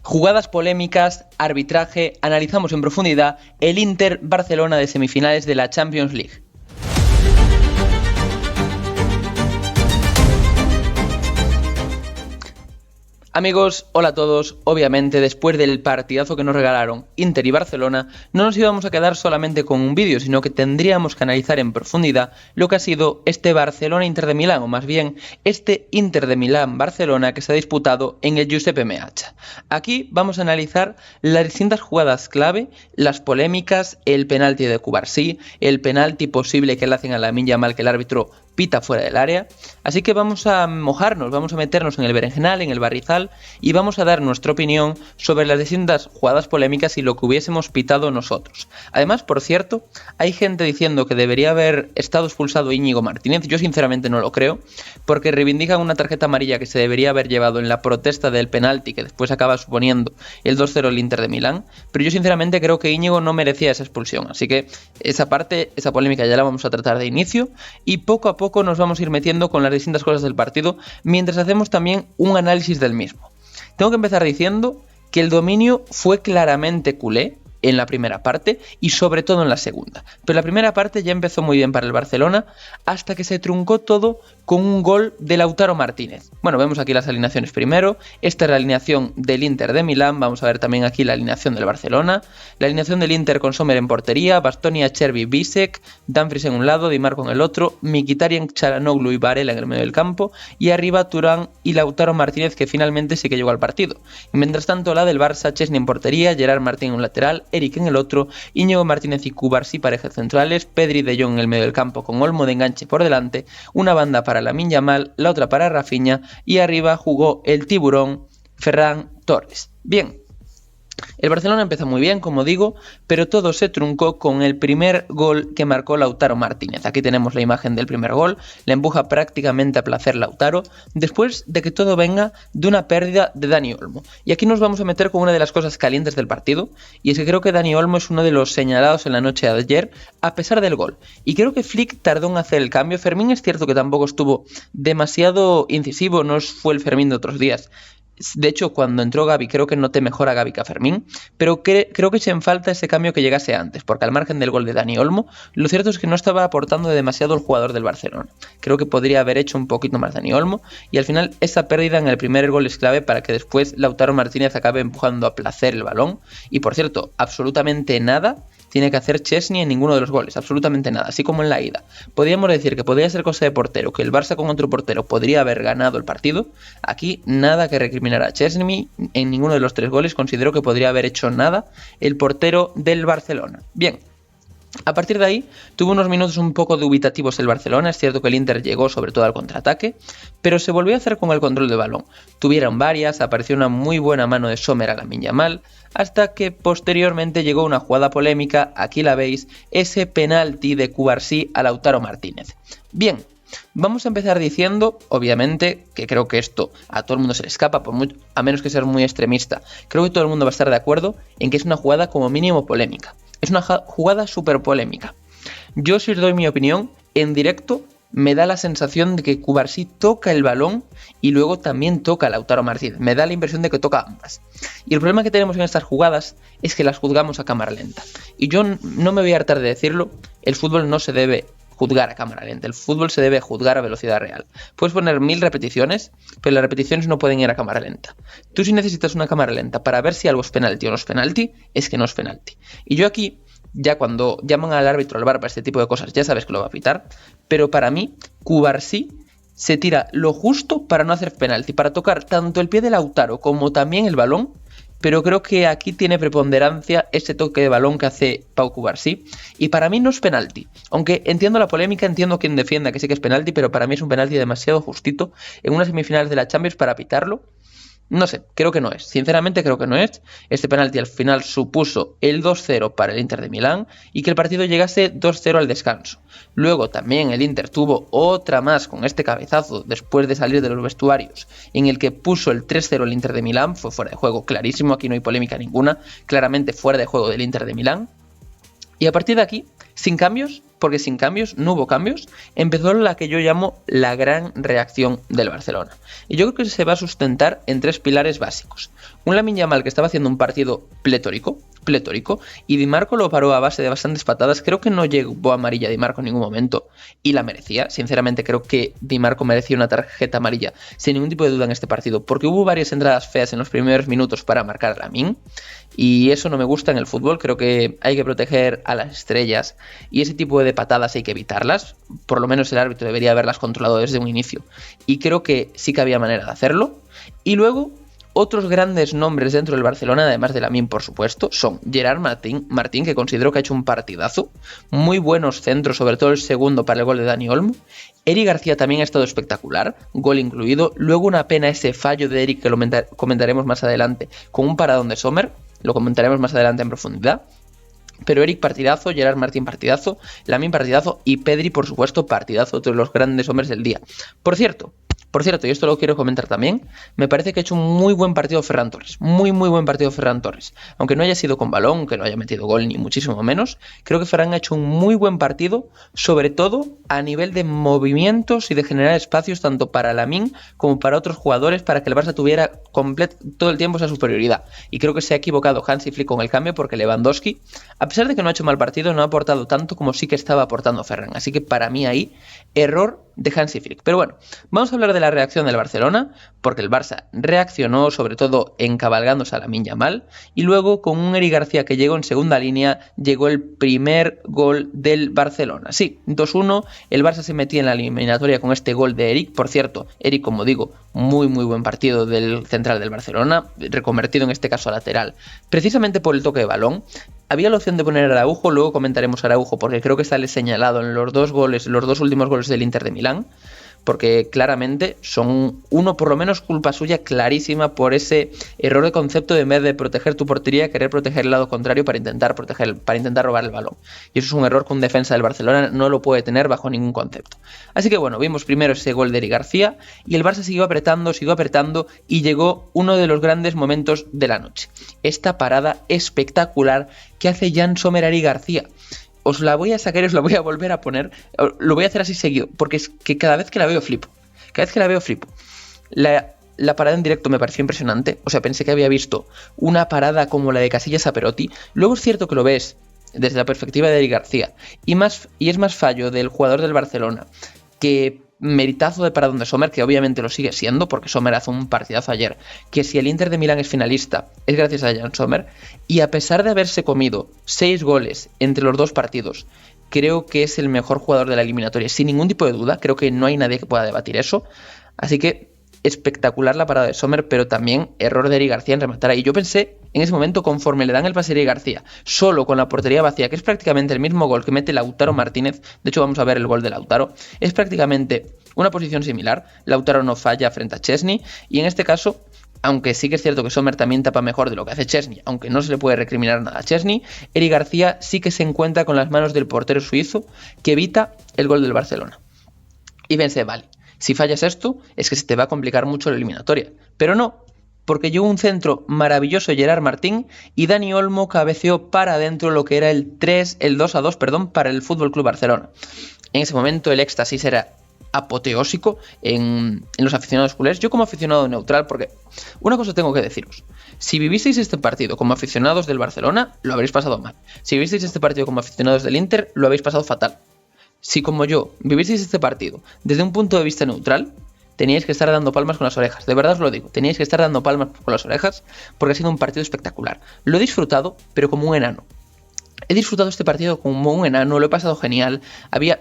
Jugadas polémicas, arbitraje, analizamos en profundidad el Inter-Barcelona de semifinales de la Champions League. Amigos, hola a todos. Obviamente, después del partidazo que nos regalaron Inter y Barcelona, no nos íbamos a quedar solamente con un vídeo, sino que tendríamos que analizar en profundidad lo que ha sido este Barcelona-Inter de Milán, o más bien, este Inter de Milán-Barcelona que se ha disputado en el Giuseppe Meazza. Aquí vamos a analizar las distintas jugadas clave, las polémicas, el penalti de Cubarsí, el penalti posible que le hacen a Lamine Yamal que el árbitro pita fuera del área. Así que vamos a mojarnos, vamos a meternos en el berenjenal, en el barrizal, y vamos a dar nuestra opinión sobre las distintas jugadas polémicas y lo que hubiésemos pitado nosotros. Además, por cierto, hay gente diciendo que debería haber estado expulsado Íñigo Martínez. Yo sinceramente no lo creo, porque reivindican una tarjeta amarilla que se debería haber llevado en la protesta del penalti que después acaba suponiendo el 2-0 el Inter de Milán, pero yo sinceramente creo que Íñigo no merecía esa expulsión, así que esa polémica ya la vamos a tratar de inicio, y poco a poco nos vamos a ir metiendo con las distintas cosas del partido mientras hacemos también un análisis del mismo. Tengo que empezar diciendo que el dominio fue claramente culé en la primera parte y sobre todo en la segunda, pero la primera parte ya empezó muy bien para el Barcelona hasta que se truncó todo con un gol de Lautaro Martínez. Bueno, vemos aquí las alineaciones primero. Esta es la alineación del Inter de Milán. Vamos a ver también aquí la alineación del Barcelona. La alineación del Inter con Sommer en portería, Bastoni, Acerbi, Bisek, Dumfries en un lado, Di Marco en el otro, Mkhitaryan, Çalhanoğlu y Varela en el medio del campo, y arriba Thuram y Lautaro Martínez, que finalmente sí que llegó al partido. Y mientras tanto la del Barça, Chesney en portería, Gerard Martín en un lateral, Eric en el otro, Íñigo Martínez y Cubarsí parejas centrales, Pedri, De Jong en el medio del campo con Olmo de enganche por delante, una banda para Lamine Yamal, la otra para Rafinha, y arriba jugó el tiburón Ferran Torres. Bien, el Barcelona empezó muy bien, como digo, pero todo se truncó con el primer gol que marcó Lautaro Martínez. Aquí tenemos la imagen del primer gol, le empuja prácticamente a placer Lautaro, después de que todo venga de una pérdida de Dani Olmo. Y aquí nos vamos a meter con una de las cosas calientes del partido, y es que creo que Dani Olmo es uno de los señalados en la noche de ayer, a pesar del gol. Y creo que Flick tardó en hacer el cambio. Fermín es cierto que tampoco estuvo demasiado incisivo, no fue el Fermín de otros días. De hecho, cuando entró Gavi, creo que noté mejor a Gavi que a Fermín, pero creo que eché en falta ese cambio que llegase antes, porque al margen del gol de Dani Olmo, lo cierto es que no estaba aportando demasiado el jugador del Barcelona. Creo que podría haber hecho un poquito más Dani Olmo, y al final esa pérdida en el primer gol es clave para que después Lautaro Martínez acabe empujando a placer el balón. Y por cierto, absolutamente nada tiene que hacer Chesney en ninguno de los goles, absolutamente nada, así como en la ida. Podríamos decir que podría ser cosa de portero, que el Barça con otro portero podría haber ganado el partido. Aquí nada que recriminar a Chesney, en ninguno de los tres goles considero que podría haber hecho nada el portero del Barcelona. Bien, a partir de ahí tuvo unos minutos un poco dubitativos el Barcelona. Es cierto que el Inter llegó sobre todo al contraataque, pero se volvió a hacer con el control del balón. Tuvieron varias, apareció una muy buena mano de Sommer a Lamine Yamal, hasta que posteriormente llegó una jugada polémica, aquí la veis, ese penalti de Cubarsí a Lautaro Martínez. Bien, vamos a empezar diciendo, obviamente, que creo que esto a todo el mundo se le escapa, a menos que sea muy extremista. Creo que todo el mundo va a estar de acuerdo en que es una jugada como mínimo polémica. Es una jugada súper polémica. Yo, si os doy mi opinión, en directo me da la sensación de que Cubarsí toca el balón y luego también toca a Lautaro Martínez. Me da la impresión de que toca ambas. Y el problema que tenemos en estas jugadas es que las juzgamos a cámara lenta. Y yo no me voy a hartar de decirlo, el fútbol no se debe juzgar a cámara lenta, el fútbol se debe juzgar a velocidad real. Puedes poner 1000 repeticiones, pero las repeticiones no pueden ir a cámara lenta. Tú, si necesitas una cámara lenta para ver si algo es penalti o no es penalti, es que no es penalti. Y yo aquí, ya cuando llaman al árbitro, al VAR, para este tipo de cosas, ya sabes que lo va a pitar, pero para mí, Cubarsí se tira lo justo para no hacer penalti, para tocar tanto el pie de Lautaro como también el balón. Pero creo que aquí tiene preponderancia ese toque de balón que hace Pau Cubarsí, y para mí no es penalti. Aunque entiendo la polémica, entiendo quien defienda que sí que es penalti, pero para mí es un penalti demasiado justito en unas semifinales de la Champions para pitarlo. No sé, creo que no es. Sinceramente creo que no es. Este penalti al final supuso el 2-0 para el Inter de Milán y que el partido llegase 2-0 al descanso. Luego también el Inter tuvo otra más con este cabezazo después de salir de los vestuarios, en el que puso el 3-0 el Inter de Milán. Fue fuera de juego clarísimo, aquí no hay polémica ninguna. Claramente fuera de juego del Inter de Milán. Y a partir de aquí, sin cambios, porque sin cambios, no hubo cambios, empezó la que yo llamo la gran reacción del Barcelona. Y yo creo que se va a sustentar en 3 pilares básicos. Un Lamine Yamal que estaba haciendo un partido pletórico, y Di Marco lo paró a base de bastantes patadas. Creo que no llegó amarilla Di Marco en ningún momento y la merecía. Sinceramente creo que Di Marco merecía una tarjeta amarilla sin ningún tipo de duda en este partido, porque hubo varias entradas feas en los primeros minutos para marcar a Lamine y eso no me gusta en el fútbol. Creo que hay que proteger a las estrellas y ese tipo de patadas hay que evitarlas. Por lo menos el árbitro debería haberlas controlado desde un inicio y creo que sí que había manera de hacerlo. Y luego otros grandes nombres dentro del Barcelona, además de Lamine por supuesto, son Gerard Martín, que considero que ha hecho un partidazo, muy buenos centros, sobre todo el segundo para el gol de Dani Olmo. Eric García también ha estado espectacular, gol incluido. Luego una pena ese fallo de Eric, que lo comentaremos más adelante, con un paradón de Sommer, lo comentaremos más adelante en profundidad. Pero Eric partidazo, Gerard Martín partidazo, Lamine partidazo y Pedri por supuesto partidazo, otro de los grandes hombres del día. Por cierto, y esto lo quiero comentar también, me parece que ha hecho un muy buen partido Ferran Torres, muy buen partido Ferran Torres, aunque no haya sido con balón, que no haya metido gol ni muchísimo menos. Creo que Ferran ha hecho un muy buen partido, sobre todo a nivel de movimientos y de generar espacios tanto para Lamine como para otros jugadores, para que el Barça tuviera todo el tiempo esa superioridad. Y creo que se ha equivocado Hansi Flick con el cambio, porque Lewandowski, a pesar de que no ha hecho mal partido, no ha aportado tanto como sí que estaba aportando Ferran. Así que para mí ahí, error de Hansi Flick. Pero bueno, vamos a hablar de la reacción del Barcelona, porque el Barça reaccionó sobre todo encabalgándose a Lamine Yamal y luego con un Eric García que llegó en segunda línea, llegó el primer gol del Barcelona. Sí, 2-1, el Barça se metía en la eliminatoria con este gol de Eric. Por cierto, Eric, como digo, muy buen partido del central del Barcelona, reconvertido en este caso a lateral, precisamente por el toque de balón. Había la opción de poner a Araujo, luego comentaremos a Araujo porque creo que sale señalado en los dos últimos goles del Inter de Milán, porque claramente son por lo menos culpa suya clarísima por ese error de concepto de en vez de proteger tu portería, querer proteger el lado contrario para intentar robar el balón. Y eso es un error que un defensa del Barcelona no lo puede tener bajo ningún concepto. Así que bueno, vimos primero ese gol de Eric García y el Barça siguió apretando y llegó uno de los grandes momentos de la noche. Esta parada espectacular que hace Yann Sommer a Eric García. Os la voy a sacar y os la voy a volver a poner. Lo voy a hacer así seguido, porque es que cada vez que la veo flipo. La parada en directo me pareció impresionante. O sea, pensé que había visto una parada como la de Casillas a Perotti. Luego es cierto que lo ves desde la perspectiva de Eric García. Y es más fallo del jugador del Barcelona que meritazo de paradón de Sommer, que obviamente lo sigue siendo, porque Sommer hace un partidazo ayer, que si el Inter de Milán es finalista, es gracias a Yann Sommer, y a pesar de haberse comido 6 goles entre los dos partidos, creo que es el mejor jugador de la eliminatoria, sin ningún tipo de duda. Creo que no hay nadie que pueda debatir eso, así que espectacular la parada de Sommer, pero también error de Eric García en rematar ahí. Yo pensé en ese momento, conforme le dan el pase a Eric García, solo con la portería vacía, que es prácticamente el mismo gol que mete Lautaro Martínez, de hecho vamos a ver el gol de Lautaro, es prácticamente una posición similar. Lautaro no falla frente a Chesney y en este caso, aunque sí que es cierto que Sommer también tapa mejor de lo que hace Chesney, aunque no se le puede recriminar nada a Chesney, Eric García sí que se encuentra con las manos del portero suizo que evita el gol del Barcelona. Y pensé, vale, si fallas esto, es que se te va a complicar mucho la eliminatoria. Pero no, porque llegó un centro maravilloso Gerard Martín y Dani Olmo cabeceó para adentro lo que era el 2-2, para el FC Barcelona. En ese momento el éxtasis era apoteósico en los aficionados culés. Yo como aficionado neutral, porque una cosa tengo que deciros: si vivisteis este partido como aficionados del Barcelona, lo habréis pasado mal. Si vivisteis este partido como aficionados del Inter, lo habéis pasado fatal. Si como yo vivisteis este partido desde un punto de vista neutral, teníais que estar dando palmas con las orejas. De verdad os lo digo, teníais que estar dando palmas con las orejas, porque ha sido un partido espectacular. Lo he disfrutado, pero como un enano. He disfrutado este partido como un enano, lo he pasado genial.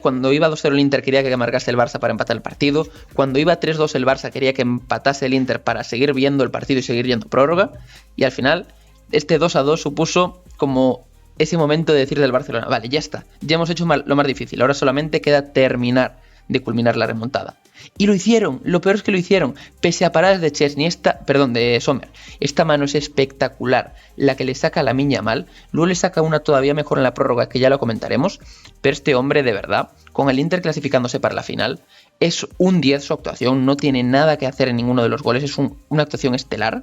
Cuando iba 2-0 el Inter quería que marcase el Barça para empatar el partido. Cuando iba 3-2 el Barça quería que empatase el Inter para seguir viendo el partido y seguir yendo prórroga. Y al final, este 2-2 supuso como ese momento de decir del Barcelona: vale, ya está, ya hemos hecho lo más difícil, ahora solamente queda terminar de culminar la remontada. Y lo hicieron, lo peor es que lo hicieron, pese a paradas de de Sommer. Esta mano es espectacular, la que le saca a Lamine Yamal, luego le saca una todavía mejor en la prórroga, que ya lo comentaremos, pero este hombre de verdad, con el Inter clasificándose para la final, es un 10 su actuación, no tiene nada que hacer en ninguno de los goles, es una actuación estelar.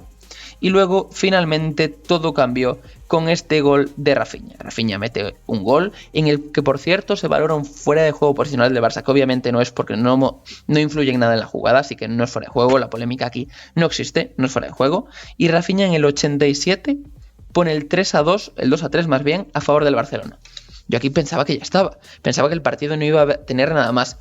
y luego finalmente todo cambió con este gol de Rafinha. Rafinha mete un gol en el que, por cierto, se valora un fuera de juego posicional del Barça, que obviamente no es porque no influye en nada en la jugada, así que no es fuera de juego, la polémica aquí no existe, no es fuera de juego, y Rafinha en el 87 pone el 3-2, el 2-3 más bien, a favor del Barcelona. Yo aquí pensaba que ya estaba, pensaba que el partido no iba a tener nada más.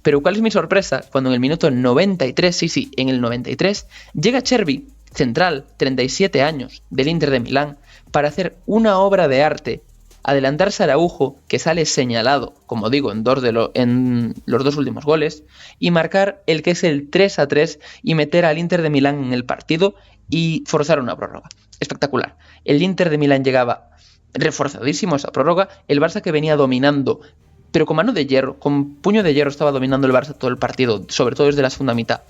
Pero ¿cuál es mi sorpresa? Cuando en el minuto 93, sí, en el 93, llega Chervi, central, 37 años, del Inter de Milán, para hacer una obra de arte, adelantarse a Araujo, que sale señalado, como digo, en los dos últimos goles, y marcar el que es el 3-3 y meter al Inter de Milán en el partido y forzar una prórroga. Espectacular. El Inter de Milán llegaba reforzadísimo a esa prórroga, el Barça que venía dominando, pero con mano de hierro, con puño de hierro estaba dominando el Barça todo el partido, sobre todo desde la segunda mitad.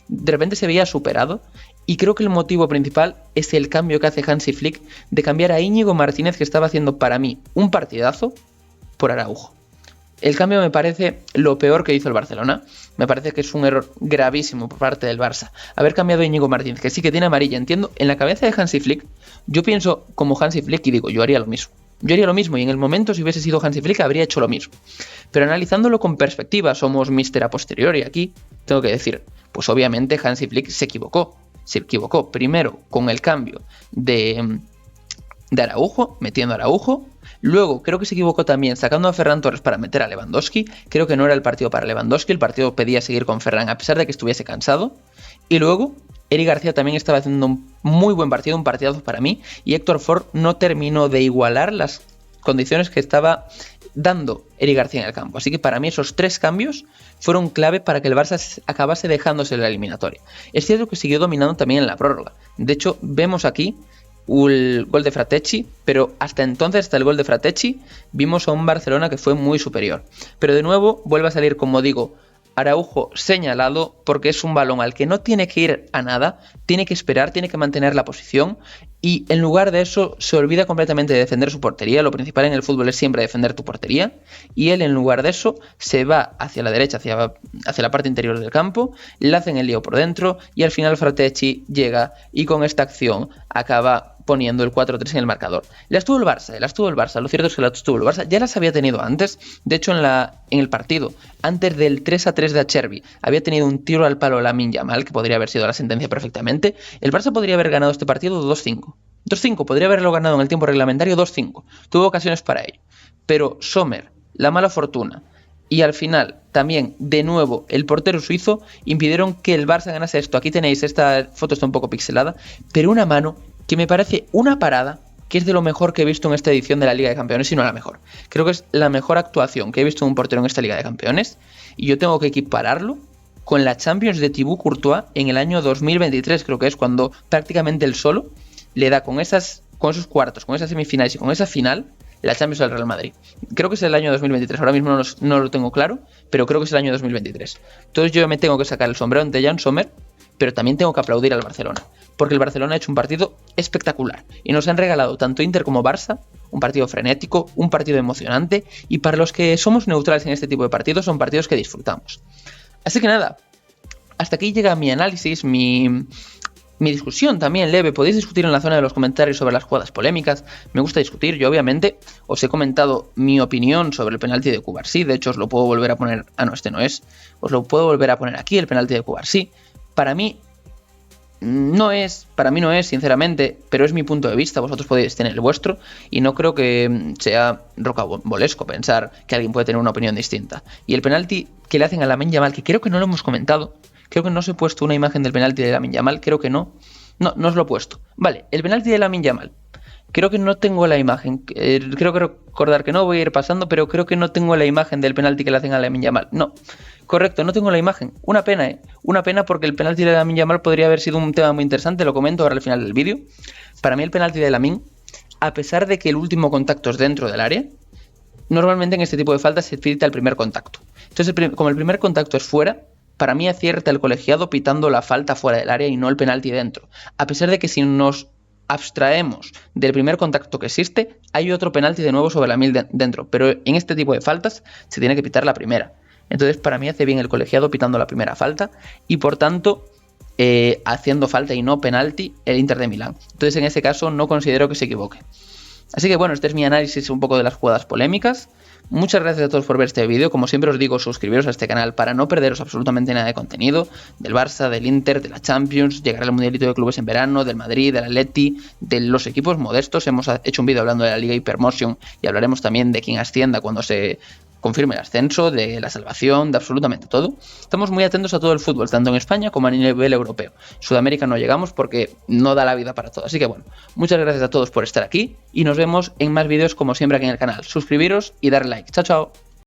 De repente se veía superado y creo que el motivo principal es el cambio que hace Hansi Flick de cambiar a Íñigo Martínez, que estaba haciendo para mí un partidazo, por Araujo. El cambio me parece lo peor que hizo el Barcelona. Me parece que es un error gravísimo por parte del Barça haber cambiado a Íñigo Martínez, que sí que tiene amarilla, entiendo. En la cabeza de Hansi Flick, yo pienso como Hansi Flick y digo, yo haría lo mismo. Yo haría lo mismo y en el momento, si hubiese sido Hansi Flick, habría hecho lo mismo. Pero analizándolo con perspectiva, somos mister a posteriori aquí, tengo que decir, pues obviamente Hansi Flick se equivocó. Se equivocó primero con el cambio de Araujo, metiendo a Araujo. Luego creo que se equivocó también sacando a Ferran Torres para meter a Lewandowski. Creo que no era el partido para Lewandowski, el partido pedía seguir con Ferran a pesar de que estuviese cansado. Y luego Eric García también estaba haciendo un muy buen partido, un partidazo para mí. Y Héctor Ford no terminó de igualar las condiciones que estaba dando Eric García en el campo. Así que para mí esos tres cambios fueron clave para que el Barça acabase dejándose la eliminatoria. Es cierto que siguió dominando también en la prórroga. De hecho, vemos aquí el gol de Frattesi, pero hasta entonces, hasta el gol de Frattesi, vimos a un Barcelona que fue muy superior. Pero de nuevo vuelve a salir, como digo, Araujo señalado, porque es un balón al que no tiene que ir a nada, tiene que esperar, tiene que mantener la posición y en lugar de eso se olvida completamente de defender su portería. Lo principal en el fútbol es siempre defender tu portería y él en lugar de eso se va hacia la derecha, hacia la parte interior del campo, le hacen el lío por dentro y al final Frattesi llega y con esta acción acaba poniendo el 4-3 en el marcador. Las tuvo el Barça, lo cierto es que las tuvo el Barça, ya las había tenido antes, de hecho en el partido, antes del 3-3 de Acerbi, había tenido un tiro al palo Lamine Yamal, que podría haber sido la sentencia perfectamente. El Barça podría haber ganado este partido 2-5. 2-5, podría haberlo ganado en el tiempo reglamentario 2-5, tuvo ocasiones para ello, pero Sommer, la mala fortuna, y al final también, de nuevo, el portero suizo impidieron que el Barça ganase esto. Aquí tenéis, esta foto está un poco pixelada, pero una mano que me parece una parada, que es de lo mejor que he visto en esta edición de la Liga de Campeones, si no la mejor. Creo que es la mejor actuación que he visto en un portero en esta Liga de Campeones, y yo tengo que equipararlo con la Champions de Thibaut Courtois en el año 2023, creo que es cuando prácticamente él solo le da con esos cuartos, con esas semifinales y con esa final, la Champions del Real Madrid. Creo que es el año 2023, ahora mismo no lo tengo claro, pero creo que es el año 2023. Entonces yo me tengo que sacar el sombrero ante Jan Sommer, pero también tengo que aplaudir al Barcelona, porque el Barcelona ha hecho un partido espectacular y nos han regalado tanto Inter como Barça un partido frenético, un partido emocionante, y para los que somos neutrales en este tipo de partidos son partidos que disfrutamos. Así que nada, hasta aquí llega mi análisis, mi discusión también leve. Podéis discutir en la zona de los comentarios sobre las jugadas polémicas. Me gusta discutir. Yo obviamente os he comentado mi opinión sobre el penalti de Cubarsí. De hecho os lo puedo volver a poner... este no es. Os lo puedo volver a poner aquí, el penalti de Cubarsí. Para mí no es, sinceramente, pero es mi punto de vista. Vosotros podéis tener el vuestro y no creo que sea rocambolesco pensar que alguien puede tener una opinión distinta. Y el penalti que le hacen a Lamine Yamal, que creo que no lo hemos comentado, creo que no os he puesto una imagen del penalti de Lamine Yamal, creo que no os lo he puesto. Vale, el penalti de Lamine Yamal, creo que no tengo la imagen, creo que recordar que no, voy a ir pasando, pero creo que no tengo la imagen del penalti que le hacen a Lamine Yamal. No, correcto, no tengo la imagen. Una pena, una pena, porque el penalti de Lamine Yamal podría haber sido un tema muy interesante, lo comento ahora al final del vídeo. Para mí el penalti de Lamine, a pesar de que el último contacto es dentro del área, normalmente en este tipo de faltas se pita el primer contacto. Entonces, como el primer contacto es fuera, para mí acierta el colegiado pitando la falta fuera del área y no el penalti dentro. A pesar de que si nos abstraemos del primer contacto que existe, hay otro penalti de nuevo sobre la mil dentro, pero en este tipo de faltas se tiene que pitar la primera. Entonces para mí hace bien el colegiado pitando la primera falta y por tanto haciendo falta y no penalti el Inter de Milán. Entonces en ese caso no considero que se equivoque. Así que bueno, este es mi análisis un poco de las jugadas polémicas. Muchas gracias a todos por ver este vídeo. Como siempre os digo, suscribiros a este canal para no perderos absolutamente nada de contenido del Barça, del Inter, de la Champions, llegar al Mundialito de Clubes en verano, del Madrid, del Atleti, de los equipos modestos. Hemos hecho un vídeo hablando de la Liga Hypermotion y hablaremos también de quién ascienda cuando se confirme el ascenso, de la salvación, de absolutamente todo. Estamos muy atentos a todo el fútbol, tanto en España como a nivel europeo. En Sudamérica no llegamos porque no da la vida para todo. Así que bueno, muchas gracias a todos por estar aquí y nos vemos en más vídeos como siempre aquí en el canal. Suscribiros y darle like. Chao, chao.